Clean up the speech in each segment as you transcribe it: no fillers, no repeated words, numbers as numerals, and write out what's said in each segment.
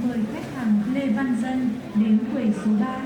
Mời khách hàng Lê Văn Dân đến quầy số 3.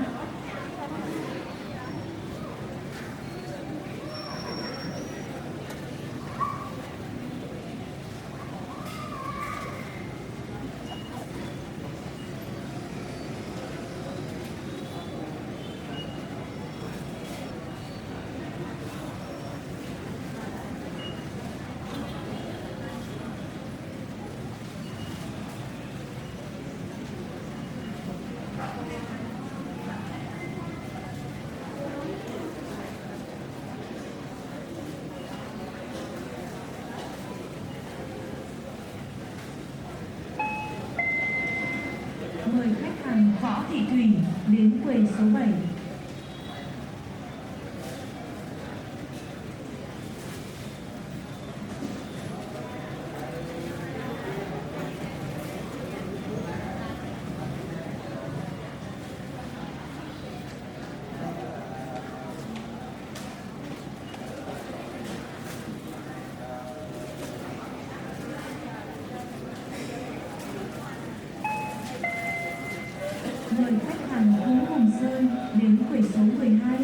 Mời khách hàng Võ Thị Thủy đến quầy số 7. Mời khách hàng Phú Hồng Sơn đến quầy số 12.